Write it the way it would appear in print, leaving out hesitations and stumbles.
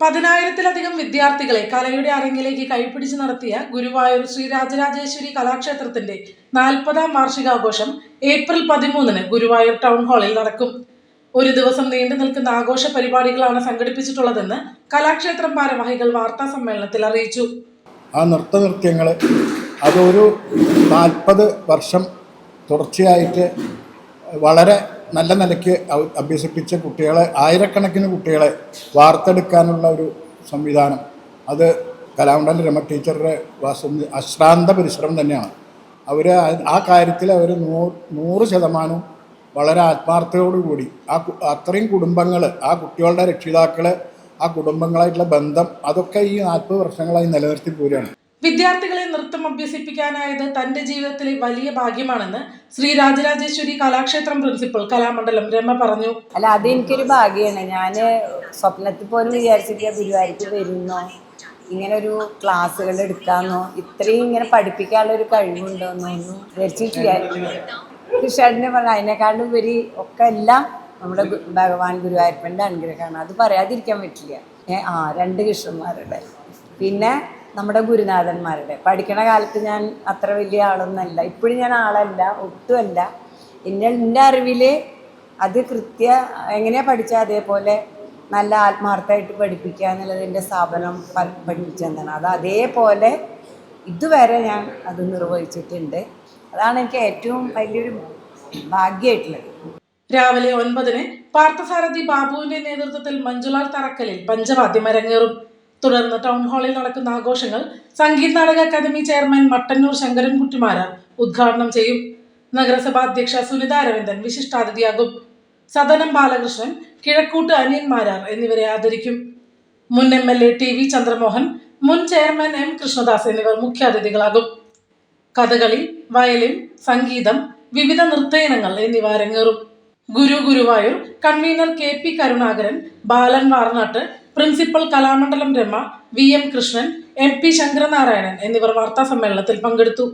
10,000-ലധികം വിദ്യാർത്ഥികളെ കലയുടെ അരങ്ങിലേക്ക് കൈപിടിച്ച് നടത്തിയ ഗുരുവായൂർ ശ്രീ രാജരാജേശ്വരി കലാക്ഷേത്രത്തിന്റെ 40ാം വാർഷികാഘോഷം ഏപ്രിൽ 13-ന് ഗുരുവായൂർ ടൗൺ ഹാളിൽ നടക്കും. ഒരു ദിവസം നീണ്ടു നിൽക്കുന്ന ആഘോഷ പരിപാടികളാണ് സംഘടിപ്പിച്ചിട്ടുള്ളതെന്ന് കലാക്ഷേത്രം ഭാരവാഹികൾ വാർത്താ സമ്മേളനത്തിൽ അറിയിച്ചു. ആ നൃത്തനൃത്യങ്ങൾ അതൊരു 40 വർഷം തുടർച്ചയായിട്ട് വളരെ നല്ല നിലയ്ക്ക് അഭ്യസിപ്പിച്ച കുട്ടികളെ, ആയിരക്കണക്കിന് കുട്ടികളെ വാർത്തെടുക്കാനുള്ള ഒരു സംവിധാനം, അത് കലാമണ്ഡലം രമ ടീച്ചറുടെ അശ്രാന്ത പരിശ്രമം തന്നെയാണ്. അവർ ആ കാര്യത്തിൽ അവർ 100% വളരെ ആത്മാർത്ഥതയോടുകൂടി അത്രയും കുടുംബങ്ങൾ, ആ കുട്ടികളുടെ രക്ഷിതാക്കൾ, ആ കുടുംബങ്ങളായിട്ടുള്ള ബന്ധം, അതൊക്കെ ഈ 40 വർഷങ്ങളായി നിലനിർത്തി പോരുകയാണ്. വിദ്യാർത്ഥികളെ നൃത്തം അഭ്യസിപ്പിക്കാനായത് തന്റെ ജീവിതത്തിലെ വലിയ ഭാഗ്യമാണെന്ന് ശ്രീ രാജരാജേശ്വരി കലാക്ഷേത്രം പ്രിൻസിപ്പൽ കലാമണ്ഡലം രമ പറഞ്ഞു. അല്ല, അത് എനിക്കൊരു ഭാഗ്യമാണ്. ഞാൻ സ്വപ്നത്തിൽ പോലും വിചാരിച്ചിട്ട് ഗുരുവായൂർക്ക് വരുന്നോ, ഇങ്ങനെ ഒരു ക്ലാസ്സുകൾ എടുക്കാമെന്നോ, ഇത്രയും ഇങ്ങനെ പഠിപ്പിക്കാനുള്ള ഒരു കഴിവുണ്ടോന്നൊന്നും വിചാരിച്ചിട്ടില്ലായിരുന്നു. കൃഷ്ണനെ പറഞ്ഞ അതിനേക്കാളും ഉപരി ഒക്കെ എല്ലാം നമ്മുടെ ഭഗവാൻ ഗുരുവായൂരപ്പൻ്റെ അനുഗ്രഹമാണ്. അത് പറയാതിരിക്കാൻ പറ്റില്ല. 2 കൃഷ്ണന്മാരുടെ, പിന്നെ നമ്മുടെ ഗുരുനാഥന്മാരുടെ. പഠിക്കണ കാലത്ത് ഞാൻ അത്ര വലിയ ആളൊന്നുമല്ല, ഇപ്പോഴും ഞാൻ ആളല്ല, ഒട്ടുമല്ല. എൻ്റെ അറിവിൽ അത് എങ്ങനെയാണ് പഠിച്ചാൽ അതേപോലെ നല്ല ആത്മാർത്ഥമായിട്ട് പഠിപ്പിക്കുക എന്നുള്ളത് എൻ്റെ സ്ഥാപനം പഠിപ്പിച്ചെന്നാണ്. അത് അതേപോലെ ഇതുവരെ ഞാൻ അത് നിർവഹിച്ചിട്ടുണ്ട്. അതാണ് എനിക്ക് ഏറ്റവും വലിയൊരു ഭാഗ്യമായിട്ടുള്ളത്. രാവിലെ 9-ന് പാർത്ഥസാരഥി ബാബുവിന്റെ നേതൃത്വത്തിൽ മഞ്ജുളാൽ തറക്കലിൽ പഞ്ചവാദ്യം അരങ്ങേറും. തുടർന്ന് ടൗൺ ഹാളിൽ നടക്കുന്ന ആഘോഷങ്ങൾ സംഗീത നാടക അക്കാദമി ചെയർമാൻ മട്ടന്നൂർ ശങ്കരൻകുട്ടിമാരാർ ഉദ്ഘാടനം ചെയ്യും. നഗരസഭാ അധ്യക്ഷ സുനിത അരവിന്ദൻ വിശിഷ്ടാതിഥിയാകും. സദനം ബാലകൃഷ്ണൻ, കിഴക്കൂട്ട് അനിയന്മാരാർ എന്നിവരെ ആദരിക്കും. മുൻ MLA TV ചന്ദ്രമോഹൻ, മുൻ ചെയർമാൻ M കൃഷ്ണദാസ് എന്നിവർ മുഖ്യാതിഥികളാകും. കഥകളി, വയലിൻ, സംഗീതം, വിവിധ നൃത്തയിനങ്ങൾ എന്നിവ അരങ്ങേറും. Guruvayur convener KP Karunakaran, Balan Varnatt, principal Kalamandalam Rama, VM Krishnan, MP Sankaranarayanan എന്നിവർ വാർത്താ സമ്മേളനത്തിൽ പങ്കെടുത്തു.